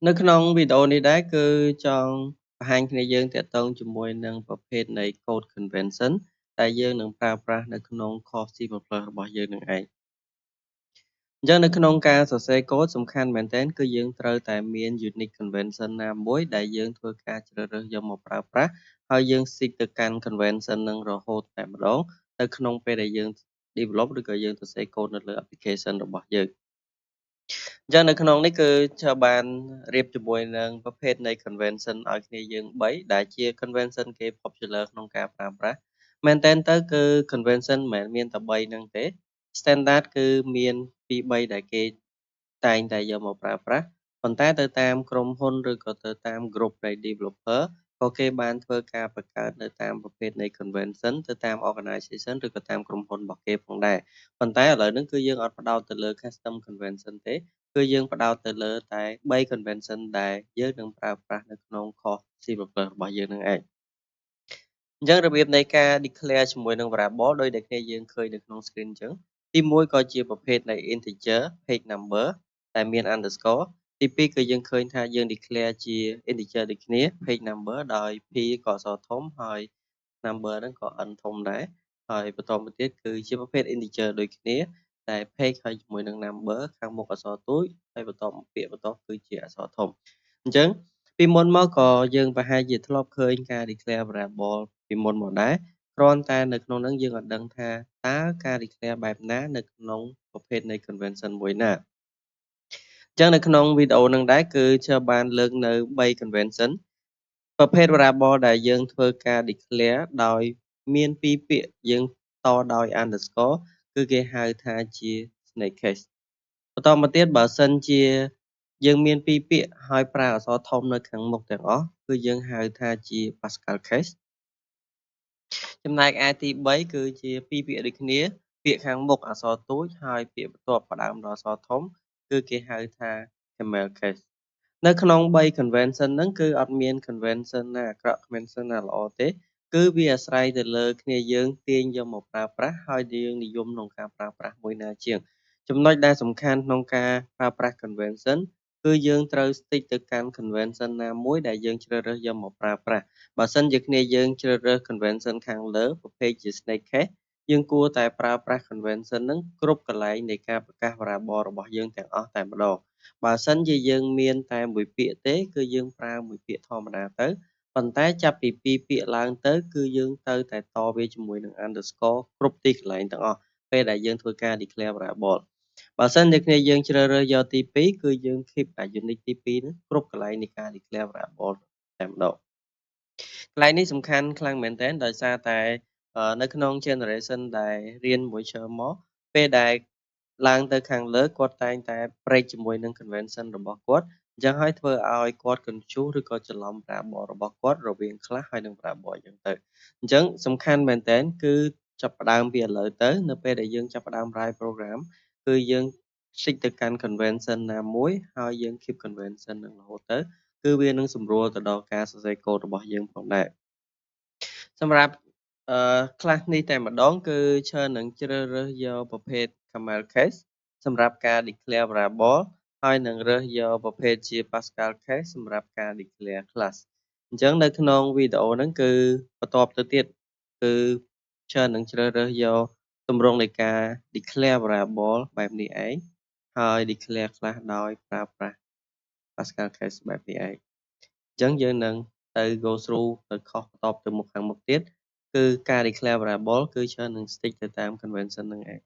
នៅក្នុងវីដេអូនេះដែរគឺចង់បង្ហាញគ្នាយើងទាក់ទងជាមួយនឹងប្រភេទនៃ code convention ដែលយើងនឹងប្រើប្រាស់នៅក្នុង course C++ របស់យើងនឹងឯងអញ្ចឹងនៅក្នុងការសរសេរ code សំខាន់មែនទែនគឺយើងត្រូវតែមាន unique convention ណាមួយដែលយើងធ្វើការជ្រើសរើសយកមកប្រើប្រាស់ហើយយើង stick ទៅកាន់ convention នឹងរហូតតែម្ដងនៅក្នុងពេលដែលយើង develop ឬក៏យើងសរសេរ code នៅលើ application របស់យើងអញ្ចឹងនៅក្នុងនេះគឺត្រូវបានរៀបជាមួយនឹងប្រភេទនៃ convention ឲ្យគ្នាយើង3ដែលជា convention គេ popular ក្នុងការប្រើប្រាស់មែនតើទៅគឺ convention មិនមែនមានតែ3ហ្នឹងទេ standard គឺមានពី3ដែលគេតែងតែយកមកប្រើប្រាស់ប៉ុន្តែទៅតាមក្រុមហ៊ុនឬក៏ទៅតាម group នៃ developer ក៏គេបានធ្វើការបង្កើតនៅតាមប្រភេទនៃ convention ទៅតាម organization ឬក៏តាមក្រុមហ៊ុនរបស់គេផងដែរប៉ុន្តែឥឡូវនេះគឺយើងអត់ផ្ដោតទៅលើ custom convention ទេគឺយើងផ្ដោតទៅលើតែ3 convention ដែលយើងនឹងប្រើប្រាស់នៅក្នុង course C++ របស់យើងនឹងឯងអញ្ចឹងរបៀបនៃការ declare ជាមួយនឹង variable ដោយដែលគ្នាយើងឃើញនៅក្នុង screen អញ្ចឹងទី1ក៏ជាប្រភេទនៃ integer page number ដែលមាន underscore ទី2គឺយើងឃើញថាយើង declare ជា integer ដូចគ្នា page number ដោយ p ក៏អក្សរធំហើយ number ហ្នឹងក៏ n ធំដែរហើយបន្តមកទៀតគឺជាប្រភេទ integer ដូចគ្នាតែ page ហើយជាមួយនឹង number ខាងមុខអក្សរទូចហើយបន្តមកពាក្យបន្តគឺជាអក្សរធំអញ្ចឹងពីមុនមកក៏យើងប្រហែលជាធ្លាប់ឃើញការ declare variable ពីមុនមកដែរគ្រាន់តែនៅក្នុងហ្នឹងយើងអត់ដឹងថាតើការ declare បែបណានៅក្នុងប្រភេទនៃ convention មួយណាអញ្ចឹងនៅក្នុងវីដេអូហ្នឹងដែរគឺជាបានលើកនៅ3 convention ប្រភេទ variable ដែលយើងធ្វើការ declare ដោយមាន2ពាក្យយើងតដោយ underscore គឺគេហៅថាជា snake case បន្តមកទៀតបើសិនជាយើងមាន2ពាក្យហើយប្រើអក្សរធំនៅខាងមុខទាំងអស់គឺយើងហៅថាជា Pascal case ចំណែកឯទី3គឺជា2ពាក្យដូចគ្នាពាក្យខាងមុខអក្សរទូចហើយពាក្យបន្ទាប់ផ្ដើមដោយអក្សរធំគឺគេហៅថា camel case នៅក្នុង3 convention ហ្នឹងគឺអត់មាន convention ណាអាក្រក់ convention ណាល្អទេគឺវាអាស្រ័យទៅលើគ្នាយើងទាញយកមកប្រើប្រាស់ហើយយើងនិយមក្នុងការប្រើប្រាស់មួយណាជាងចំណុចដែលសំខាន់ក្នុងការប្រើប្រាស់ convention គឺយើងត្រូវ stick ទៅកាន់ convention ណាមួយដែលយើងជ្រើសរើសយកមកប្រើប្រាស់បើសិនជាគ្នាយើងជ្រើសរើស convention ខាងលើប្រភេទជា snake case យើងគួរតែប្រើប្រាស់ convention ហ្នឹងគ្រប់កន្លែងនៃការប្រកាស variable របស់យើងទាំងអស់តែម្ដងបើសិនជាយើងមានតែមួយពាក្យទេគឺយើងប្រើមួយពាក្យធម្មតាទៅប៉ុន្តែចាប់ពី2ពាក្យឡើងទៅគឺយើងត្រូវតែតវាជាមួយនឹង underscore គ្រប់ទីកន្លែងទាំងអស់ពេលដែលយើងធ្វើការ declare variable បើសិនជាគ្នាយើងជ្រើសរើសយកទី2គឺយើង keep អា unique ទី2ហ្នឹងគ្រប់កន្លែងនៃការ declare variable តែម្ដងកន្លែងនេះសំខាន់ខ្លាំងមែនទែនដោយសារតែនៅក្នុង generation ដែលរៀនមួយឈើមកពេលដែលឡើងទៅខាងលើគាត់តែងតែ break ជាមួយនឹង convention របស់គាត់អញ្ចឹងហើយធ្វើឲ្យគាត់ confuse ឬក៏ច្រឡំ variable របស់គាត់រវាងខ្លះហើយនិង variable អញ្ចឹងទៅអញ្ចឹងសំខាន់មែនទែនគឺចាប់ផ្ដើមពីឥឡូវទៅនៅពេលដែលយើងចាប់ផ្ដើម write program គឺយើង stick ទៅកាន់ convention ណាមួយហើយយើង keep convention នឹងរហូតទៅគឺវានឹងសម្រួលទៅដល់ការសរសេរ code របស់យើងផងដែរសម្រាប់class នេះតែម្ដងគឺឈើនឹងជ្រើសរើសយកប្រភេទ camel case សម្រាប់ការ declare variable ហើយនឹងរើសយកប្រភេទជា Pascal case សម្រាប់ការ declare class អញ្ចឹងនៅក្នុងវីដេអូហ្នឹងគឺបន្ទាប់ទៅទៀតគឺឈើនឹងជ្រើសរើសយកទម្រង់នៃការ declare variable បែបនេះឯងហើយ declare class ដោយប្រើប្រាស់ Pascal case បែបនេះឯងអញ្ចឹងយើងនឹងទៅ go through ទៅខុសបន្ទាប់ទៅមុខខាងមុខទៀតគឺការ declare variable គឺច្រើននឹង stick ទៅតាម convention ហ្នឹងឯង